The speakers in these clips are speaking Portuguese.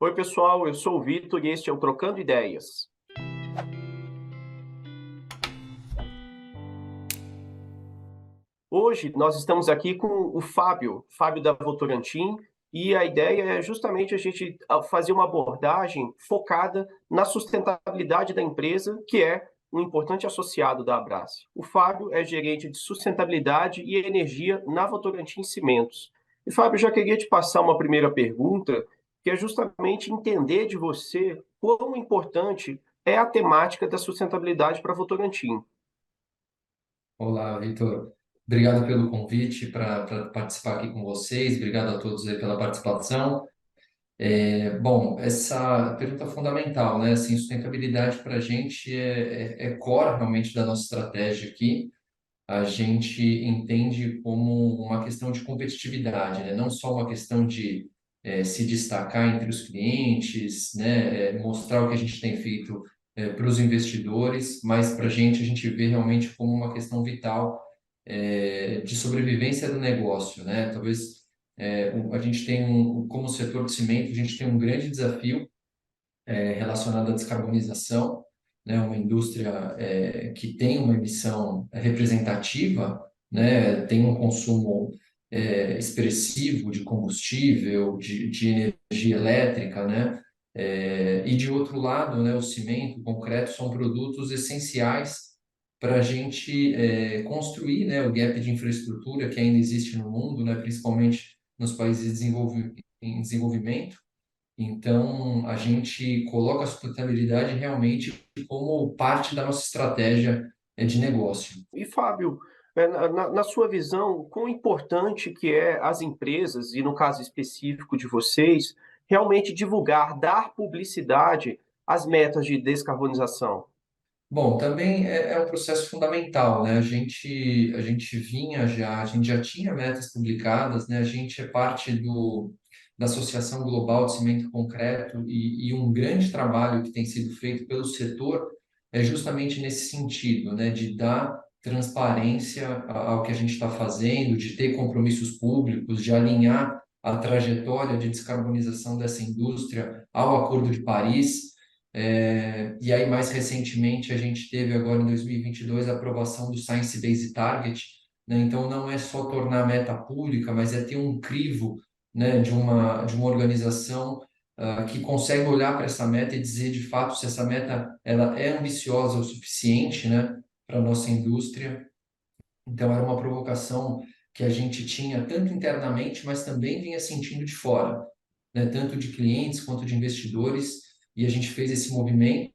Oi, pessoal, eu sou o Vitor e este é o Trocando Ideias. Hoje nós estamos aqui com o Fábio da Votorantim, e a ideia é justamente a gente fazer uma abordagem focada na sustentabilidade da empresa, que é um importante associado da Abrasce. O Fábio é gerente de sustentabilidade e energia na Votorantim Cimentos. E Fábio, já queria te passar uma primeira pergunta, que é justamente entender de você quão importante é a temática da sustentabilidade para a Votorantim. Olá, Vitor. Obrigado pelo convite para participar aqui com vocês. Obrigado a todos aí pela participação. Bom, essa pergunta é fundamental, né? Assim, sustentabilidade para a gente é core realmente da nossa estratégia aqui. A gente entende como uma questão de competitividade, né? Não só uma questão de se destacar entre os clientes, né? Mostrar o que a gente tem feito para os investidores, mas para a gente vê realmente como uma questão vital de sobrevivência do negócio, né? Talvez a gente tem como setor de cimento, a gente tem um grande desafio relacionado à descarbonização, né? Uma indústria que tem uma emissão representativa, né? Tem um consumo expressivo de combustível, de energia elétrica, né? E de outro lado, né? O cimento, o concreto são produtos essenciais para a gente construir, né? O gap de infraestrutura que ainda existe no mundo, né? Principalmente nos países em desenvolvimento. Então, a gente coloca a sustentabilidade realmente como parte da nossa estratégia de negócio. E Fábio, na sua visão, quão importante que é as empresas, e no caso específico de vocês, realmente divulgar, dar publicidade às metas de descarbonização? Bom, também é um processo fundamental, né? A gente já tinha metas publicadas, né? A gente é parte da Associação Global de Cimento e Concreto e um grande trabalho que tem sido feito pelo setor é justamente nesse sentido, né? De dar transparência ao que a gente está fazendo, de ter compromissos públicos, de alinhar a trajetória de descarbonização dessa indústria ao Acordo de Paris. E aí, mais recentemente, a gente teve agora em 2022 a aprovação do Science Based Target, né? Então, não é só tornar a meta pública, mas é ter um crivo, né, de uma organização que consegue olhar para essa meta e dizer de fato se essa meta ela é ambiciosa o suficiente, né, para a nossa indústria. Então, era uma provocação que a gente tinha tanto internamente, mas também vinha sentindo de fora, né, tanto de clientes quanto de investidores, e a gente fez esse movimento.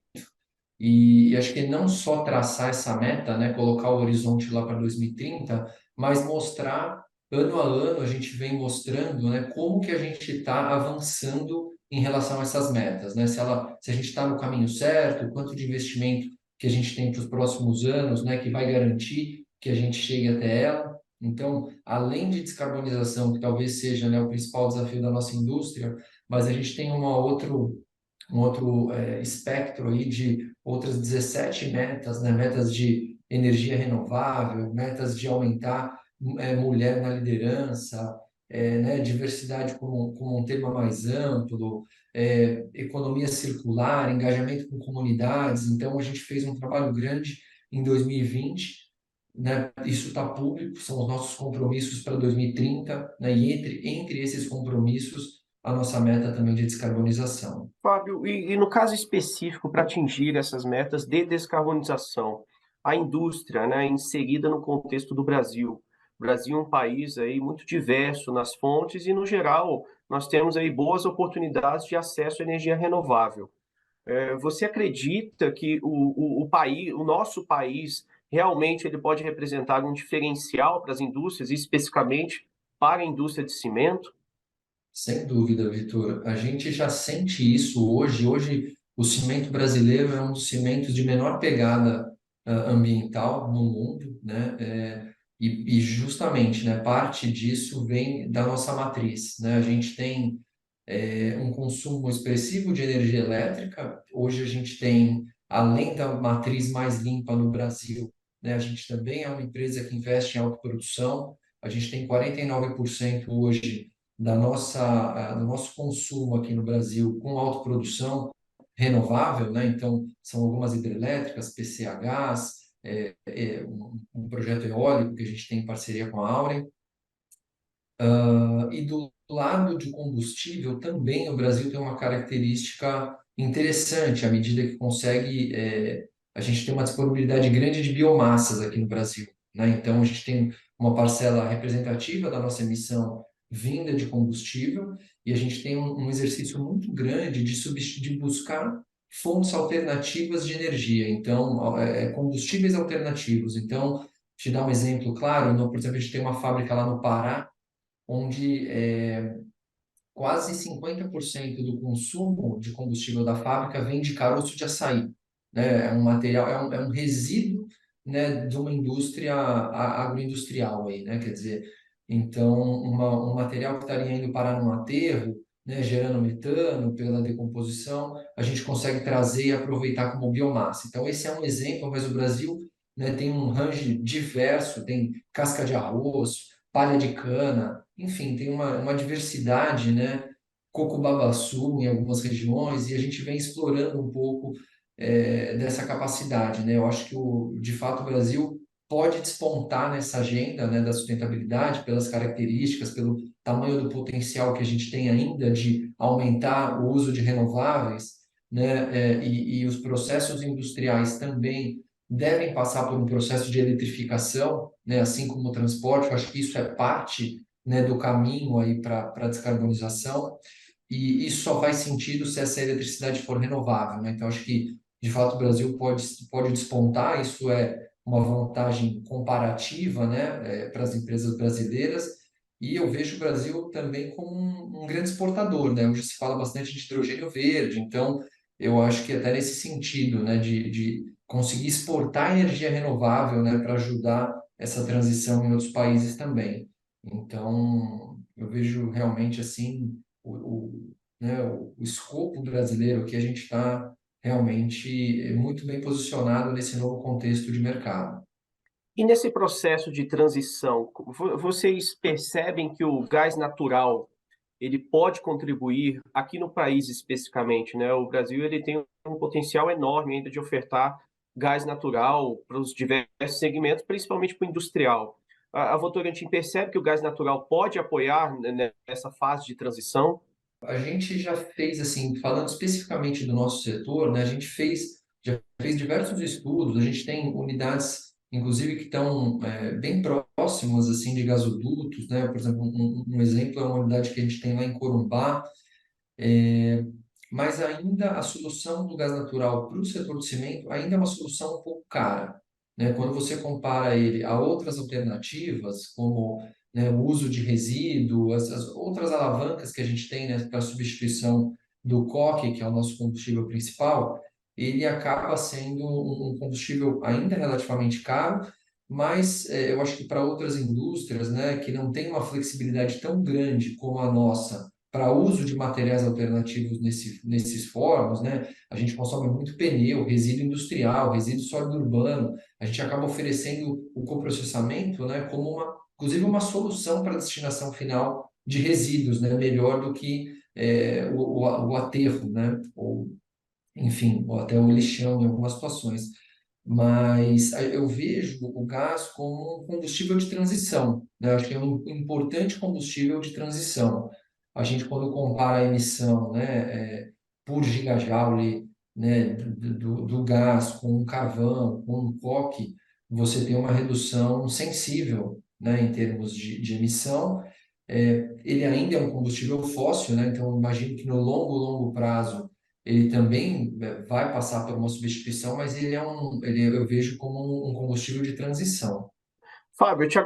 E acho que não só traçar essa meta, né, colocar o horizonte lá para 2030, mas mostrar ano a ano, a gente vem mostrando, né, como que a gente está avançando em relação a essas metas, né? Se a gente está no caminho certo, quanto de investimento que a gente tem para os próximos anos, né, que vai garantir que a gente chegue até ela. Então, além de descarbonização, que talvez seja, né, o principal desafio da nossa indústria, mas a gente tem um outro espectro aí de outras 17 metas, né? Metas de energia renovável, metas de aumentar mulher na liderança, né? Diversidade como um tema mais amplo, economia circular, engajamento com comunidades. Então, a gente fez um trabalho grande em 2020, né? Isso está público, são os nossos compromissos para 2030, né? E entre esses compromissos, a nossa meta também de descarbonização. Fábio, e no caso específico, para atingir essas metas de descarbonização, a indústria, né, inserida no contexto do Brasil. O Brasil é um país aí muito diverso nas fontes e, no geral, nós temos aí boas oportunidades de acesso à energia renovável. Você acredita que o país, o nosso país, realmente ele pode representar um diferencial para as indústrias, especificamente para a indústria de cimento? Sem dúvida, Vitor. A gente já sente isso hoje. Hoje, o cimento brasileiro é um dos cimentos de menor pegada ambiental no mundo, né? E justamente, né, parte disso vem da nossa matriz, né? A gente tem um consumo expressivo de energia elétrica. Hoje a gente tem, além da matriz mais limpa no Brasil, né, a gente também é uma empresa que investe em autoprodução. A gente tem 49% hoje do nosso consumo aqui no Brasil com autoprodução renovável, né? Então, são algumas hidrelétricas, PCHs, um projeto eólico que a gente tem em parceria com a Auren. E do lado de combustível, também o Brasil tem uma característica interessante, à medida que consegue, a gente tem uma disponibilidade grande de biomassas aqui no Brasil, né? Então, a gente tem uma parcela representativa da nossa emissão vinda de combustível e a gente tem um exercício muito grande de buscar fontes alternativas de energia, então, combustíveis alternativos. Então, te dar um exemplo claro, por exemplo, a gente tem uma fábrica lá no Pará, onde quase 50% do consumo de combustível da fábrica vem de caroço de açaí, né? É um material, é um resíduo, né, de uma indústria agroindustrial aí, né? Quer dizer, então um material que estaria indo parar num aterro, né, gerando metano pela decomposição, a gente consegue trazer e aproveitar como biomassa. Então esse é um exemplo, mas o Brasil, né, tem um range diverso, tem casca de arroz, palha de cana, enfim, tem uma diversidade, né? Coco-babaçu em algumas regiões, e a gente vem explorando um pouco dessa capacidade, né? Eu acho que, de fato, o Brasil pode despontar nessa agenda, né, da sustentabilidade pelas características, pelo tamanho do potencial que a gente tem ainda de aumentar o uso de renováveis, né? E os processos industriais também devem passar por um processo de eletrificação, né, assim como o transporte. Eu acho que isso é parte, né, do caminho aí para a descarbonização, e isso só faz sentido se essa eletricidade for renovável, né? Então, acho que, de fato, o Brasil pode despontar, isso é uma vantagem comparativa, né, para as empresas brasileiras, e eu vejo o Brasil também como um grande exportador, né? Hoje se fala bastante de hidrogênio verde, então eu acho que até nesse sentido, né, de conseguir exportar energia renovável, né, para ajudar essa transição em outros países também. Então, eu vejo realmente assim né, o escopo brasileiro que a gente está realmente muito bem posicionado nesse novo contexto de mercado. E nesse processo de transição, vocês percebem que o gás natural ele pode contribuir aqui no país especificamente, né? O Brasil ele tem um potencial enorme ainda de ofertar gás natural para os diversos segmentos, principalmente para o industrial. A Votorantim percebe que o gás natural pode apoiar nessa fase de transição? A gente já fez, assim, falando especificamente do nosso setor, né, já fez diversos estudos, a gente tem unidades, inclusive, que estão bem próximas, assim, de gasodutos, né, por exemplo, um exemplo é uma unidade que a gente tem lá em Corumbá, mas ainda a solução do gás natural para o setor de cimento ainda é uma solução um pouco cara, né? Quando você compara ele a outras alternativas, como, né, o uso de resíduo, as outras alavancas que a gente tem, né, para a substituição do coque, que é o nosso combustível principal, ele acaba sendo um combustível ainda relativamente caro, mas eu acho que para outras indústrias, né, que não têm uma flexibilidade tão grande como a nossa, para uso de materiais alternativos nesses fóruns, né? A gente consome muito pneu, resíduo industrial, resíduo sólido urbano. A gente acaba oferecendo o coprocessamento, né, como inclusive uma solução para a destinação final de resíduos, né, melhor do que o aterro, né? Ou, enfim, ou até o lixão em algumas situações. Mas eu vejo o gás como um combustível de transição, né? Eu acho que é um importante combustível de transição. A gente, quando compara a emissão, né, por gigajoule, né, do gás com o carvão, com o coque, você tem uma redução sensível, né, em termos de emissão. Ele ainda é um combustível fóssil, né? Então, eu imagino que no longo prazo ele também vai passar por uma substituição, mas eu vejo como um combustível de transição. Fábio, eu te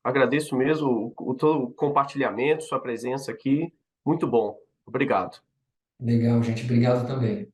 agradeço mesmo o teu compartilhamento, sua presença aqui. Muito bom. Obrigado. Legal, gente. Obrigado também.